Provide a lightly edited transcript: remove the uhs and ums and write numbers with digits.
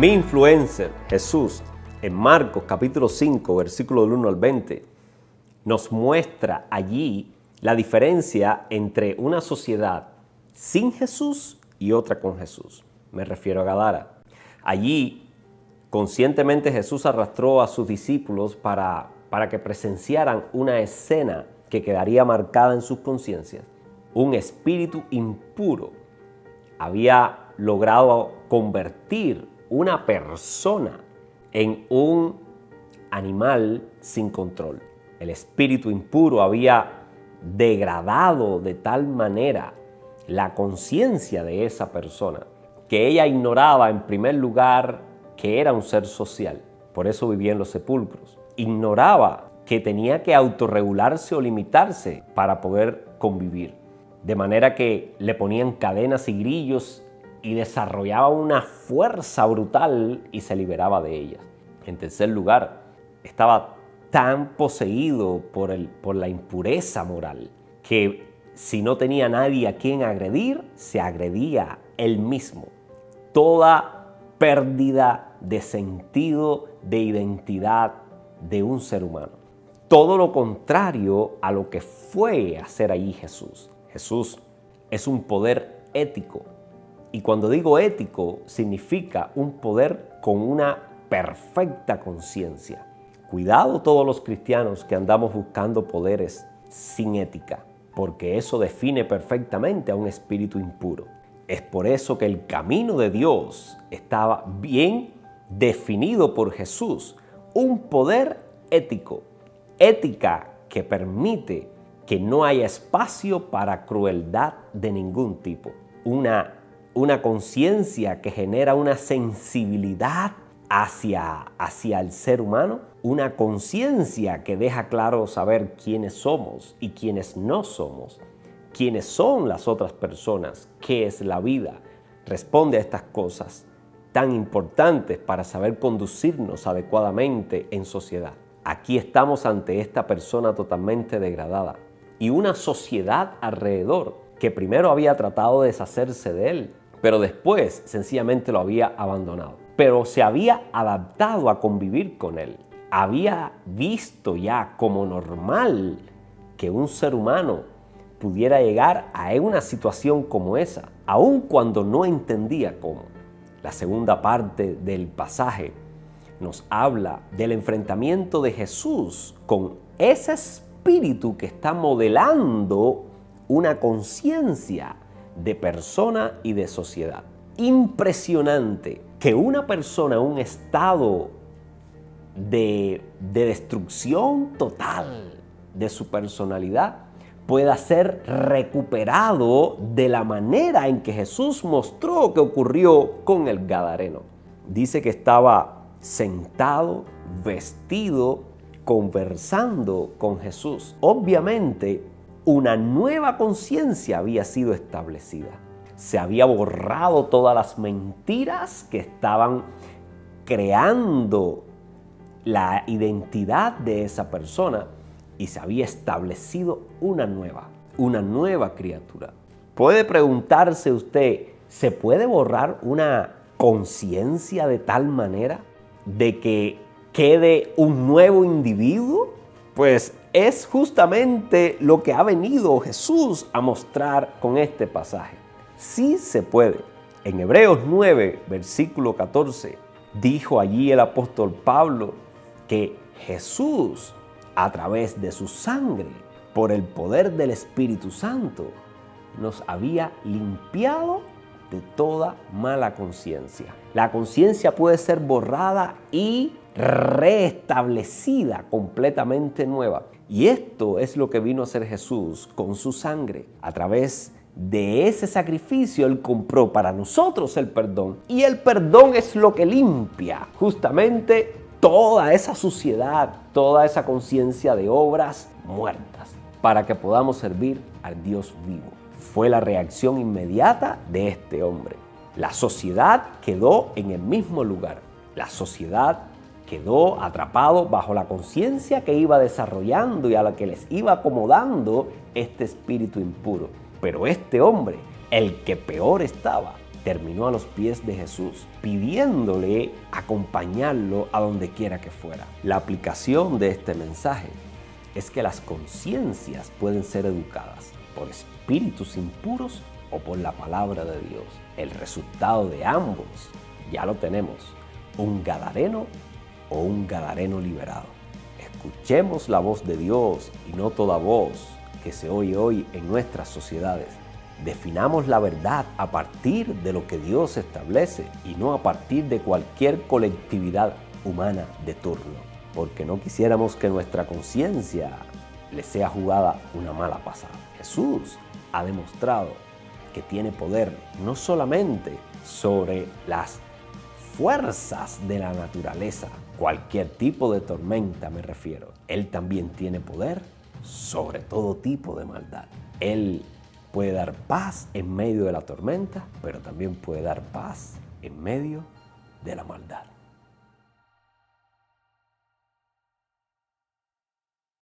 Mi influencer, Jesús, en Marcos capítulo 5, versículo del 1 al 20, nos muestra allí la diferencia entre una sociedad sin Jesús y otra con Jesús. Me refiero a Gadara. Allí, conscientemente Jesús arrastró a sus discípulos para que presenciaran una escena que quedaría marcada en sus conciencias. Un espíritu impuro había logrado convertir una persona en un animal sin control. El espíritu impuro había degradado de tal manera la conciencia de esa persona que ella ignoraba en primer lugar que era un ser social. Por eso vivía en los sepulcros. Ignoraba que tenía que autorregularse o limitarse para poder convivir. De manera que le ponían cadenas y grillos y desarrollaba una fuerza brutal y se liberaba de ellas. En tercer lugar, estaba tan poseído por la impureza moral que si no tenía nadie a quien agredir, se agredía él mismo. Toda pérdida de sentido de identidad de un ser humano. Todo lo contrario a lo que fue a hacer allí Jesús. Jesús es un poder ético. Y cuando digo ético, significa un poder con una perfecta conciencia. Cuidado todos los cristianos que andamos buscando poderes sin ética, porque eso define perfectamente a un espíritu impuro. Es por eso que el camino de Dios estaba bien definido por Jesús. Un poder ético. Ética que permite que no haya espacio para crueldad de ningún tipo. Una conciencia que genera una sensibilidad hacia el ser humano, una conciencia que deja claro saber quiénes somos y quiénes no somos, quiénes son las otras personas, qué es la vida. Responde a estas cosas tan importantes para saber conducirnos adecuadamente en sociedad. Aquí estamos ante esta persona totalmente degradada y una sociedad alrededor que primero había tratado de deshacerse de él, pero después sencillamente lo había abandonado. Pero se había adaptado a convivir con él. Había visto ya como normal que un ser humano pudiera llegar a una situación como esa, aun cuando no entendía cómo. La segunda parte del pasaje nos habla del enfrentamiento de Jesús con ese espíritu que está modelando una conciencia de persona y de sociedad. Impresionante que una persona en un estado de destrucción total de su personalidad pueda ser recuperado de la manera en que Jesús mostró que ocurrió con el gadareno. Dice que estaba sentado, vestido, conversando con Jesús. Obviamente, una nueva conciencia había sido establecida. Se había borrado todas las mentiras que estaban creando la identidad de esa persona y se había establecido una nueva criatura. Puede preguntarse usted, ¿se puede borrar una conciencia de tal manera de que quede un nuevo individuo? Pues es justamente lo que ha venido Jesús a mostrar con este pasaje. Sí se puede. En Hebreos 9, versículo 14, dijo allí el apóstol Pablo que Jesús, a través de su sangre, por el poder del Espíritu Santo, nos había limpiado de toda mala conciencia. La conciencia puede ser borrada y restablecida completamente nueva. Y esto es lo que vino a hacer Jesús con su sangre. A través de ese sacrificio, Él compró para nosotros el perdón. Y el perdón es lo que limpia justamente toda esa suciedad, toda esa conciencia de obras muertas, para que podamos servir al Dios vivo. Fue la reacción inmediata de este hombre. La sociedad quedó en el mismo lugar. La sociedad quedó atrapado bajo la conciencia que iba desarrollando y a la que les iba acomodando este espíritu impuro. Pero este hombre, el que peor estaba, terminó a los pies de Jesús, pidiéndole acompañarlo a donde quiera que fuera. La aplicación de este mensaje es que las conciencias pueden ser educadas por espíritus impuros o por la palabra de Dios. El resultado de ambos ya lo tenemos: un gadareno o un gadareno liberado. Escuchemos la voz de Dios y no toda voz que se oye hoy en nuestras sociedades. Definamos la verdad a partir de lo que Dios establece y no a partir de cualquier colectividad humana de turno, porque no quisiéramos que nuestra conciencia le sea jugada una mala pasada. Jesús ha demostrado que tiene poder no solamente sobre las fuerzas de la naturaleza, cualquier tipo de tormenta me refiero. Él también tiene poder sobre todo tipo de maldad. Él puede dar paz en medio de la tormenta, pero también puede dar paz en medio de la maldad.